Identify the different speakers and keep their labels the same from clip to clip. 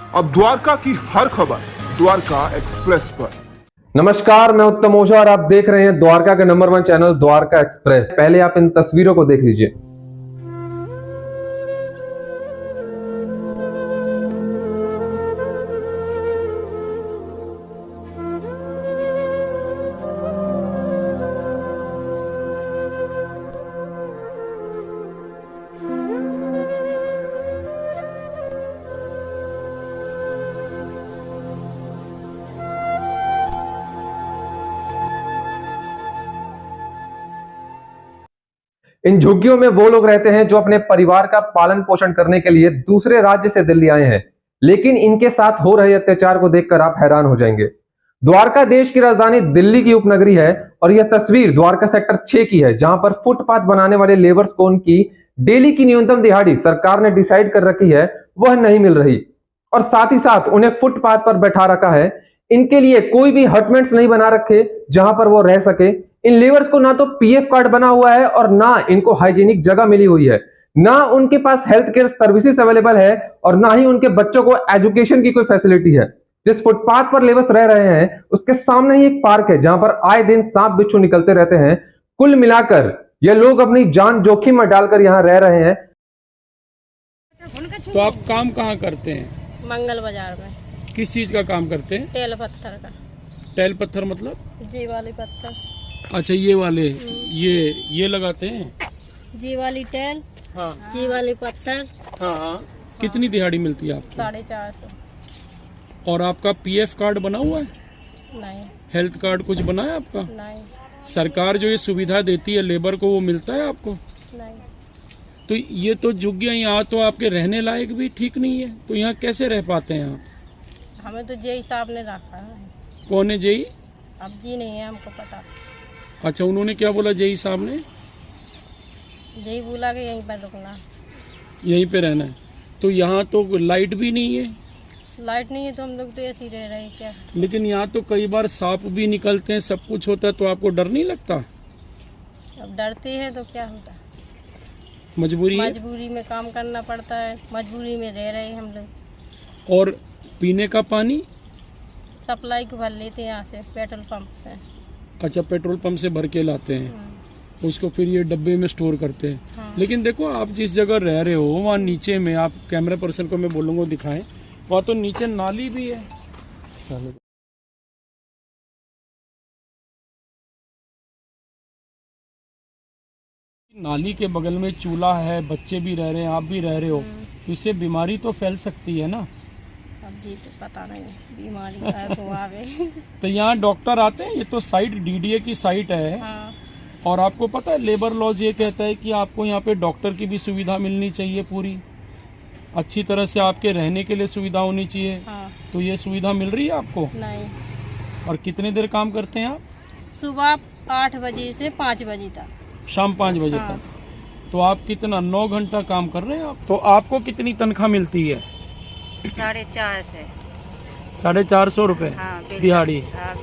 Speaker 1: अब द्वारका की हर खबर द्वारका एक्सप्रेस पर।
Speaker 2: नमस्कार, मैं उत्तम ओझा और आप देख रहे हैं द्वारका का नंबर 1 चैनल द्वारका एक्सप्रेस। पहले आप इन तस्वीरों को देख लीजिए। इन झुग्गियों में वो लोग रहते हैं जो अपने परिवार का पालन पोषण करने के लिए दूसरे राज्य से दिल्ली आए हैं, लेकिन इनके साथ हो रहे अत्याचार को देखकर आप हैरान हो जाएंगे। द्वारका देश की राजधानी दिल्ली की उपनगरी है और यह तस्वीर द्वारका सेक्टर 6 की है, जहां पर फुटपाथ बनाने वाले लेबर्स को उनकी डेली की न्यूनतम दिहाड़ी सरकार ने डिसाइड कर रखी है, वह नहीं मिल रही और साथ ही साथ उन्हें फुटपाथ पर बैठा रखा है। इनके लिए कोई भी हटमेंट्स नहीं बना रखे जहां पर वो रह सके। इन लेबर्स को ना तो पीएफ कार्ड बना हुआ है और ना इनको हाइजीनिक जगह मिली हुई है, ना उनके पास हेल्थ केयर सर्विसेज अवेलेबल है और ना ही उनके बच्चों को एजुकेशन की कोई फैसिलिटी है। जिस फुटपाथ पर लेबर्स रह रहे हैं उसके सामने ही एक पार्क है जहां पर आए दिन सांप बिच्छू निकलते रहते हैं। कुल मिलाकर ये लोग अपनी जान जोखिम में डालकर यहाँ रह रहे हैं।
Speaker 3: तो आप काम कहाँ करते हैं?
Speaker 4: मंगल बाजार में।
Speaker 3: किस चीज का काम करते हैं?
Speaker 4: तेल पत्थर का।
Speaker 3: तेल पत्थर मतलब?
Speaker 4: जी वाली पत्थर।
Speaker 3: अच्छा, ये वाले ये लगाते हैं?
Speaker 4: जी वाली तेल।
Speaker 3: हाँ।
Speaker 4: जी वाली पत्थर।
Speaker 3: हाँ हाँ। कितनी दिहाड़ी मिलती है आपको?
Speaker 4: 450।
Speaker 3: और आपका पीएफ कार्ड बना हुआ है?
Speaker 4: नहीं।
Speaker 3: हेल्थ कार्ड कुछ बना है आपका?
Speaker 4: नहीं।
Speaker 3: सरकार जो ये सुविधा देती है लेबर को, वो मिलता है आपको?
Speaker 4: नहीं।
Speaker 3: तो ये तो झुग्गियाँ यहाँ तो आपके रहने लायक भी ठीक नहीं है, तो यहाँ कैसे रह पाते हैं आप?
Speaker 4: हमें तो जेई साहब ने रखा है।
Speaker 3: कौन है जेई?
Speaker 4: अब जी नहीं है हमको पता।
Speaker 3: अच्छा, उन्होंने क्या बोला जेई साहब ने?
Speaker 4: जेई बोला कि यहीं पर रुकना,
Speaker 3: यहीं पे रहना है। तो यहाँ तो लाइट भी नहीं है।
Speaker 4: लाइट नहीं है तो हम लोग तो ऐसे ही रह रहे हैं क्या।
Speaker 3: लेकिन यहाँ तो कई बार सांप भी निकलते हैं, सब कुछ होता है, तो आपको डर नहीं लगता?
Speaker 4: अब डरते हैं तो क्या होता है,
Speaker 3: मजबूरी है।
Speaker 4: मजबूरी में काम करना पड़ता है, मजबूरी में रह रहे हैं हम लोग।
Speaker 3: और पीने का पानी
Speaker 4: सप्लाई को भर लेते हैं यहाँ से, पेट्रोल पंप से।
Speaker 3: अच्छा, पेट्रोल पंप से भर के लाते हैं, उसको फिर ये डब्बे में स्टोर करते हैं।
Speaker 4: हाँ।
Speaker 3: लेकिन देखो, आप जिस जगह रह रहे हो वहाँ नीचे में, आप कैमरा पर्सन को मैं बोलूँगा दिखाएं, वहाँ तो नीचे नाली भी है। नाली के बगल में चूल्हा है, बच्चे भी रह रहे हैं, आप भी रह रहे हो, तो इससे बीमारी तो फैल सकती है ना?
Speaker 4: अब जी तो पता नहीं बीमारी का है तो आवे।
Speaker 3: तो यहाँ डॉक्टर आते हैं? ये तो साइट डीडीए की साइट है।
Speaker 4: हाँ।
Speaker 3: और आपको पता है लेबर लॉज ये कहता है कि आपको यहाँ पे डॉक्टर की भी सुविधा मिलनी चाहिए, पूरी अच्छी तरह से आपके रहने के लिए सुविधा होनी चाहिए।
Speaker 4: हाँ।
Speaker 3: तो ये सुविधा मिल रही है आपको?
Speaker 4: नहीं।
Speaker 3: और कितने देर काम करते हैं आप?
Speaker 4: सुबह 8 बजे से 5 बजे तक।
Speaker 3: शाम 5 बजे
Speaker 4: हाँ।
Speaker 3: तक। तो आप कितना 9 घंटा काम कर रहे हैं आप? तो आपको कितनी तनख्वाह मिलती है?
Speaker 4: 450 से
Speaker 3: 450 रुपये दिहाड़ी।
Speaker 4: हाँ,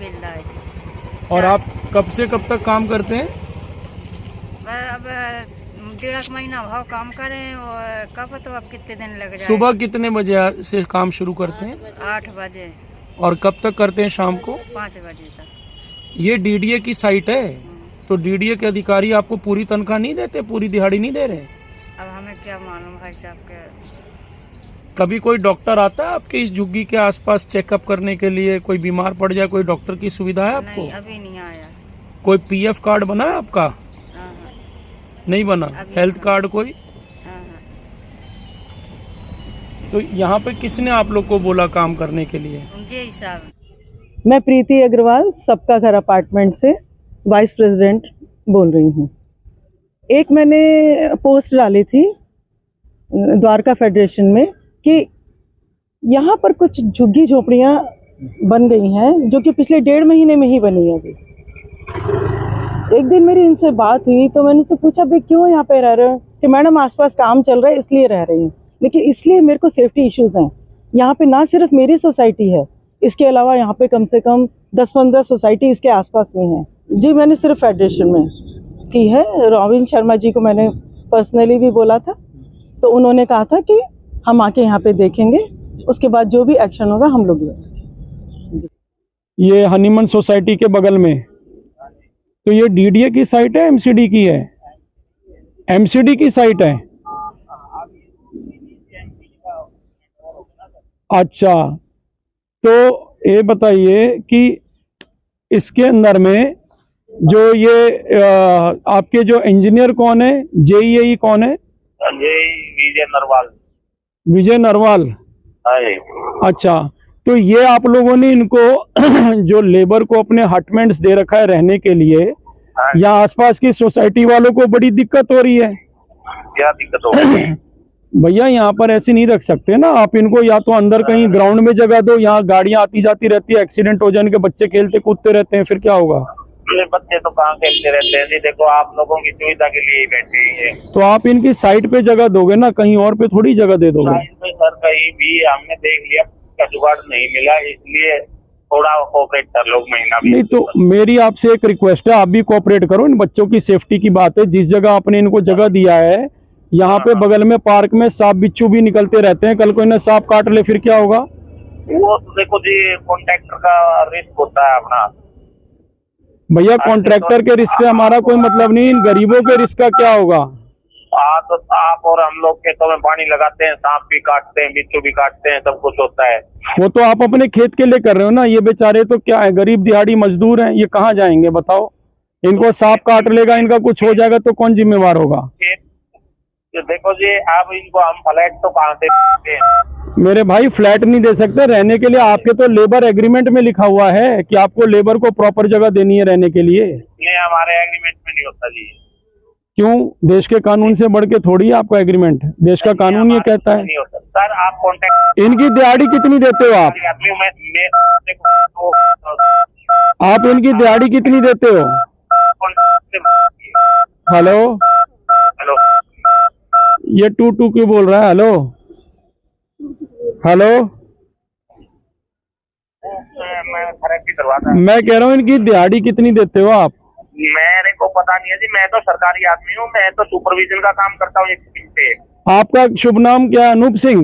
Speaker 3: और आप कब से कब तक काम करते हैं?
Speaker 4: अब 1.5 महीना भाव काम करें और कब तो अब कितने दिन लग जाए।
Speaker 3: सुबह कितने बजे से काम शुरू करते हैं?
Speaker 4: 8 बजे।
Speaker 3: और कब तक करते हैं शाम को?
Speaker 4: 5 बजे तक।
Speaker 3: ये डीडीए की साइट है, तो डीडीए के अधिकारी आपको पूरी तनख्वाह नहीं देते, पूरी दिहाड़ी नहीं दे रहे?
Speaker 4: अब हमें क्या मालूम भाई साहब के।
Speaker 3: कभी कोई डॉक्टर आता है आपके इस झुग्गी के आसपास चेकअप करने के लिए? कोई बीमार पड़ जाए, कोई डॉक्टर की सुविधा है आपको?
Speaker 4: नहीं, अभी नहीं आया।
Speaker 3: कोई पीएफ कार्ड बना है आपका?
Speaker 4: हाँ।
Speaker 3: नहीं बना। हेल्थ कार्ड कोई?
Speaker 4: हाँ।
Speaker 3: तो यहाँ पे किसने आप लोग को बोला काम करने के लिए?
Speaker 4: जी साहब।
Speaker 5: मैं प्रीति अग्रवाल सबका घर अपार्टमेंट से वाइस प्रेसिडेंट बोल रही हूँ। एक मैंने पोस्ट डाली थी द्वारका फेडरेशन में कि यहाँ पर कुछ झुग्गी झोपड़ियाँ बन गई हैं जो कि पिछले 1.5 महीने में ही बनी है। अभी एक दिन मेरी इनसे बात हुई तो मैंने उनसे पूछा भाई क्यों यहाँ पे रह रहे हो? कि मैडम आसपास काम चल रहा है इसलिए रह रही हूँ, लेकिन इसलिए मेरे को सेफ्टी इश्यूज हैं। यहाँ पे ना सिर्फ मेरी सोसाइटी है, इसके अलावा यहाँ पे कम से कम 10-15 सोसाइटी इसके आसपास में हैं। जी मैंने सिर्फ फेडरेशन में की है। रोविन शर्मा जी को मैंने पर्सनली भी बोला था, तो उन्होंने कहा था कि हम आके यहाँ पे देखेंगे उसके बाद जो भी एक्शन होगा हम लोग लेंगे।
Speaker 3: ये हनीमन सोसाइटी के बगल में, तो ये डीडीए की साइट है, एमसीडी की है? एमसीडी की साइट है। अच्छा, तो ये बताइए कि इसके अंदर में जो ये आपके जो इंजीनियर कौन है, जेईई कौन है?
Speaker 6: विजय नरवाल।
Speaker 3: विजय नरवाल। अच्छा, तो ये आप लोगों ने इनको जो लेबर को अपने हटमेंट्स दे रखा है रहने के लिए, या आसपास की सोसाइटी वालों को बड़ी दिक्कत हो रही है?
Speaker 6: क्या दिक्कत हो रही है?
Speaker 3: भैया यहाँ पर ऐसे नहीं रख सकते ना आप इनको, या तो अंदर कहीं ग्राउंड में जगह दो, यहाँ गाड़ियां आती जाती रहती है, एक्सीडेंट हो जाने के, बच्चे खेलते कूदते रहते हैं, फिर क्या होगा?
Speaker 6: बच्चे तो कहाँ खेलते रहते हैं जी, देखो आप लोगों की सुविधा के लिए ही बैठे हैं।
Speaker 3: तो आप इनकी साइड पे जगह दोगे ना, कहीं और पे थोड़ी जगह दे दोगे।
Speaker 6: सर कहीं भी हमने देख लिया का जुगाड़ नहीं मिला, इसलिए थोड़ा कोऑपरेट कर लो महीना भी।
Speaker 3: नहीं तो मेरी आपसे एक रिक्वेस्ट है, आप भी कोऑपरेट करो, इन बच्चों की सेफ्टी की बात है। जिस जगह आपने इनको जगह दिया है, यहाँ पे बगल में पार्क में सांप बिच्छू भी निकलते रहते हैं, कल को इन्हें सांप काट ले फिर क्या होगा?
Speaker 6: वो तो देखो जी कॉन्ट्रैक्टर का रिस्क होता है अपना।
Speaker 3: भैया कॉन्ट्रैक्टर के रिस्क से हमारा कोई मतलब नहीं, इन गरीबों के रिस्क का क्या होगा?
Speaker 6: तो आप और हम लोग खेतों में पानी लगाते हैं, सांप भी काटते हैं, बिच्छू भी काटते हैं, सब कुछ होता है।
Speaker 3: वो तो आप अपने खेत के लिए कर रहे हो ना, ये बेचारे तो क्या है, गरीब दिहाड़ी मजदूर हैं, ये कहाँ जाएंगे बताओ? इनको सांप काट लेगा, इनका कुछ हो जाएगा तो कौन जिम्मेवार होगा?
Speaker 6: देखो जी, आप इनको हम फ्लैट तो कहाँ से देते हैं?
Speaker 3: मेरे भाई फ्लैट नहीं दे सकते रहने के लिए, आपके तो लेबर एग्रीमेंट में लिखा हुआ है कि आपको लेबर को प्रॉपर जगह देनी है रहने के लिए।
Speaker 6: नहीं, हमारे एग्रीमेंट में नहीं होता जी।
Speaker 3: क्यों? देश के कानून से बढ़ के थोड़ी है आपका एग्रीमेंट, देश का कानून ये कहता है।
Speaker 6: नहीं होता सर, आप कॉन्टेक्ट।
Speaker 3: इनकी दिहाड़ी कितनी देते हो आप? आप इनकी दिहाड़ी कितनी देते हो? हेलो
Speaker 6: हेलो,
Speaker 3: ये टू क्यों बोल रहा है? हेलो हेलो,
Speaker 6: मैं थेरेपी करवाता हूं।
Speaker 3: मैं कह रहा हूँ इनकी दिहाड़ी कितनी देते हो आप?
Speaker 6: मेरे को पता नहीं है जी, मैं तो सरकारी आदमी हूँ, मैं तो सुपरविजन का काम करता हूँ एक पे।
Speaker 3: आपका शुभ नाम क्या है? अनूप सिंह।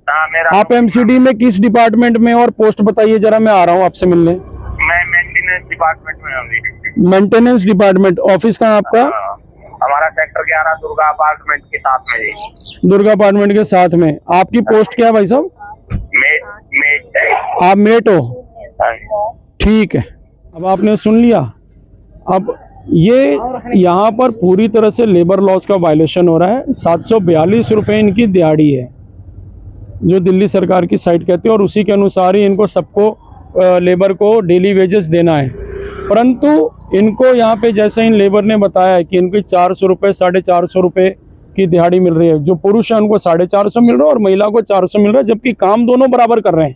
Speaker 6: हाँ, मेरा।
Speaker 3: आप एमसीडी में किस डिपार्टमेंट में, और पोस्ट बताइए जरा, मैं आ रहा हूँ आपसे मिलने।
Speaker 6: मैं मेंटेनेंस डिपार्टमेंट में हूँ जी।
Speaker 3: मेंटेनेंस डिपार्टमेंट, ऑफिस कहाँ आपका?
Speaker 6: हमारा सेक्टर 11 दुर्गा अपार्टमेंट के साथ में जी।
Speaker 3: दुर्गा अपार्टमेंट के साथ में। आपकी पोस्ट क्या है भाई साहब?
Speaker 6: मेट है।
Speaker 3: आप मेट हो? ठीक है, अब आपने सुन लिया। अब ये यहाँ पर पूरी तरह से लेबर लॉज का वायलेशन हो रहा है। 742 रुपये इनकी दिहाड़ी है, जो दिल्ली सरकार की साइट कहती है, और उसी के अनुसार ही इनको सबको लेबर को डेली वेजेस देना है। परंतु इनको यहाँ पे जैसे इन लेबर ने बताया है कि इनकी 400 रुपये 450 रुपये की दिहाड़ी मिल रही है। जो पुरुष है उनको 450 मिल रहा है और महिला को 400 मिल रहा है, जबकि काम दोनों बराबर कर रहे हैं।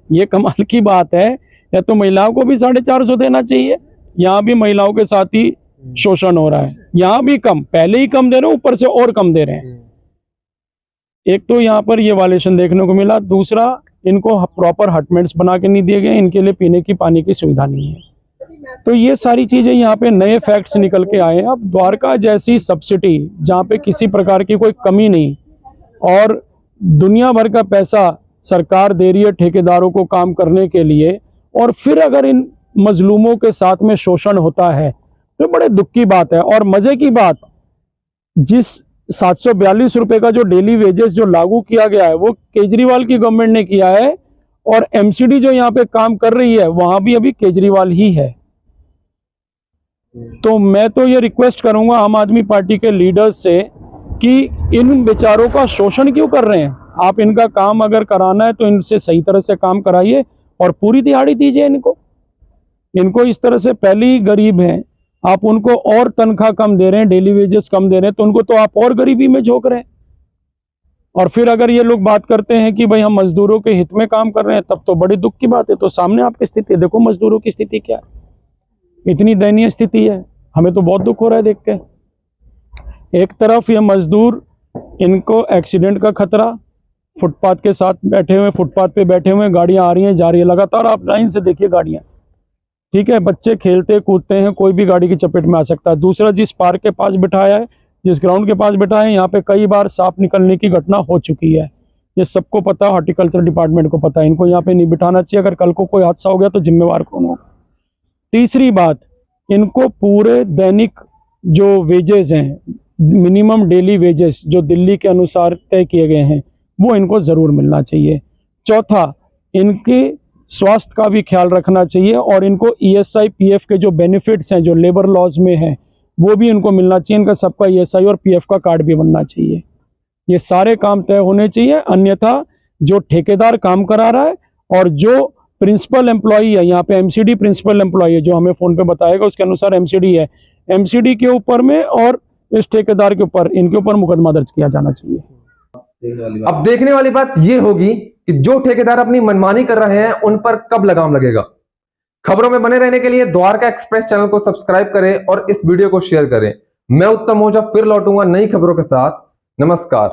Speaker 3: ये कमाल की बात है। या तो महिलाओं को भी 450 देना चाहिए, यहाँ भी महिलाओं के साथ ही शोषण हो रहा है। यहाँ भी कम, पहले ही कम दे रहे हैं, ऊपर से और कम दे रहे हैं। एक तो यहाँ पर ये वायलेशन देखने को मिला, दूसरा इनको प्रॉपर हटमेंट्स बना के नहीं दिए गए, इनके लिए पीने की पानी की सुविधा नहीं है। तो ये सारी चीजें यहाँ पे नए फैक्ट्स निकल के आए हैं। अब द्वारका जैसी सबसिडी जहाँ पे किसी प्रकार की कोई कमी नहीं और दुनिया भर का पैसा सरकार दे रही है ठेकेदारों को काम करने के लिए, और फिर अगर इन मजलूमों के साथ में शोषण होता है तो बड़े दुख की बात है। और मजे की बात, जिस 742 रुपये का जो डेली वेजेस जो लागू किया गया है वो केजरीवाल की गवर्नमेंट ने किया है, और एमसीडी जो यहाँ पे काम कर रही है वहां भी अभी केजरीवाल ही है। तो मैं तो ये रिक्वेस्ट करूंगा आम आदमी पार्टी के लीडर्स से कि इन बेचारों का शोषण क्यों कर रहे हैं। आप इनका काम अगर कराना है तो इनसे सही तरह से काम कराइए और पूरी दिहाड़ी दीजिए इनको इस तरह से पहले ही गरीब हैं, आप उनको और तनख्वाह कम दे रहे हैं, डेली वेजेस कम दे रहे हैं, तो उनको तो आप और गरीबी में झोंक रहे हैं। और फिर अगर ये लोग बात करते हैं कि भाई हम मजदूरों के हित में काम कर रहे हैं, तब तो बड़ी दुख की बात है। तो सामने आपकी स्थिति देखो, मजदूरों की स्थिति क्या है, इतनी दयनीय स्थिति है। हमें तो बहुत दुख हो रहा है देख के। एक तरफ ये मजदूर, इनको एक्सीडेंट का खतरा, फुटपाथ के साथ बैठे हुए, फुटपाथ पे बैठे हुए, गाड़ियां आ रही हैं जा रही है लगातार, आप लाइन से देखिए गाड़ियां, ठीक है। बच्चे खेलते कूदते हैं, कोई भी गाड़ी की चपेट में आ सकता है। दूसरा, जिस पार्क के पास बिठाया है, जिस ग्राउंड के पास बिठाया है, यहाँ पे कई बार सांप निकलने की घटना हो चुकी है। ये सबको पता है, हॉर्टिकल्चर डिपार्टमेंट को पता है, इनको यहाँ पे नहीं बिठाना चाहिए। अगर कल को कोई हादसा हो गया तो जिम्मेवार कौन होगा? तीसरी बात, इनको पूरे दैनिक जो वेजेस हैं, मिनिमम डेली वेजेस जो दिल्ली के अनुसार तय किए गए हैं, वो इनको ज़रूर मिलना चाहिए। चौथा, इनके स्वास्थ्य का भी ख्याल रखना चाहिए और इनको ESI PF के जो बेनिफिट्स हैं जो लेबर लॉज में हैं वो भी इनको मिलना चाहिए। इनका सबका ESI और PF का कार्ड भी बनना चाहिए। ये सारे काम तय होने चाहिए, अन्यथा जो ठेकेदार काम करा रहा है और जो प्रिंसिपल एम्प्लॉई है, यहाँ पे MCD प्रिंसिपल एम्प्लॉई है जो हमें फ़ोन पे बताएगा, उसके अनुसार MCD है, MCD के ऊपर में और इस ठेकेदार के ऊपर, इनके ऊपर मुकदमा दर्ज किया जाना चाहिए।
Speaker 2: अब देखने वाली बात यह होगी कि जो ठेकेदार अपनी मनमानी कर रहे हैं उन पर कब लगाम लगेगा। खबरों में बने रहने के लिए द्वारका एक्सप्रेस चैनल को सब्सक्राइब करें और इस वीडियो को शेयर करें। मैं उत्तम ओझा फिर लौटूंगा नई खबरों के साथ। नमस्कार।